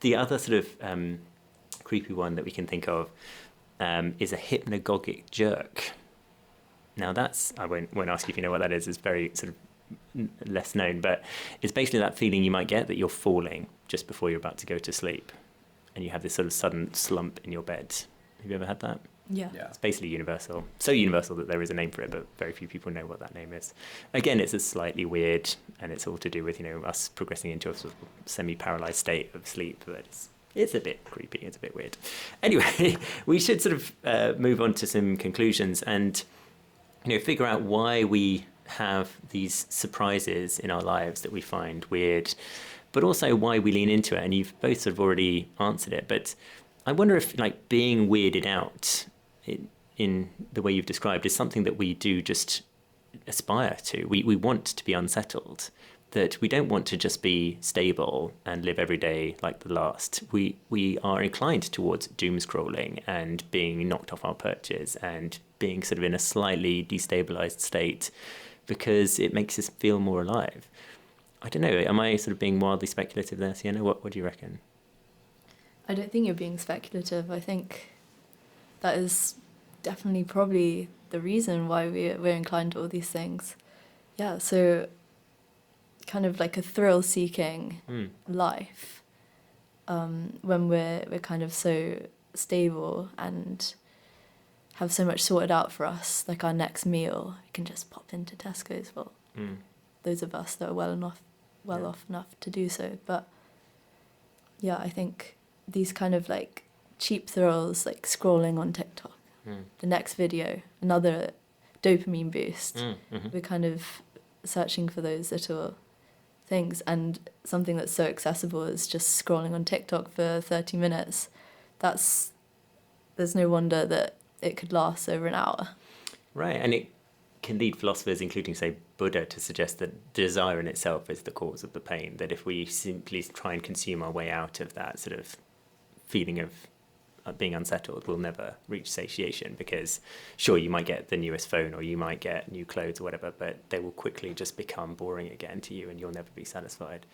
The other sort of creepy one that we can think of is a hypnagogic jerk. Now I won't ask you if you know what that is. It's very sort of less known, but it's basically that feeling you might get that you're falling just before you're about to go to sleep, and you have this sort of sudden slump in your bed. Have you ever had that? Yeah. It's basically universal. So universal that there is a name for it, but very few people know what that name is. Again, it's a slightly weird, and it's all to do with, us progressing into a sort of semi-paralyzed state of sleep, but it's a bit creepy, it's a bit weird. Anyway, we should sort of move on to some conclusions and, figure out why we have these surprises in our lives that we find weird, but also why we lean into it. And you've both sort of already answered it, but I wonder if being weirded out in the way you've described is something that we do just aspire to. We want to be unsettled, that we don't want to just be stable and live every day like the last. We are inclined towards doom scrolling and being knocked off our perches and being sort of in a slightly destabilized state because it makes us feel more alive. I don't know, am I sort of being wildly speculative there, Sienna? What do you reckon? I don't think you're being speculative. I think that is definitely probably the reason why we're inclined to all these things. Yeah, so kind of like a thrill-seeking life when we're kind of so stable and have so much sorted out for us, like our next meal, we can just pop into Tesco's. Well, those of us that are well off enough to do so. But yeah, I think these kind of like cheap thrills, like scrolling on TikTok, the next video, another dopamine boost. We're kind of searching for those little things, and something that's so accessible as just scrolling on TikTok for 30 minutes. There's no wonder that it could last over an hour. Right, and it can lead philosophers, including, say, Buddha, to suggest that desire in itself is the cause of the pain, that if we simply try and consume our way out of that sort of feeling of being unsettled, we'll never reach satiation, because sure, you might get the newest phone or you might get new clothes or whatever, but they will quickly just become boring again to you and you'll never be satisfied.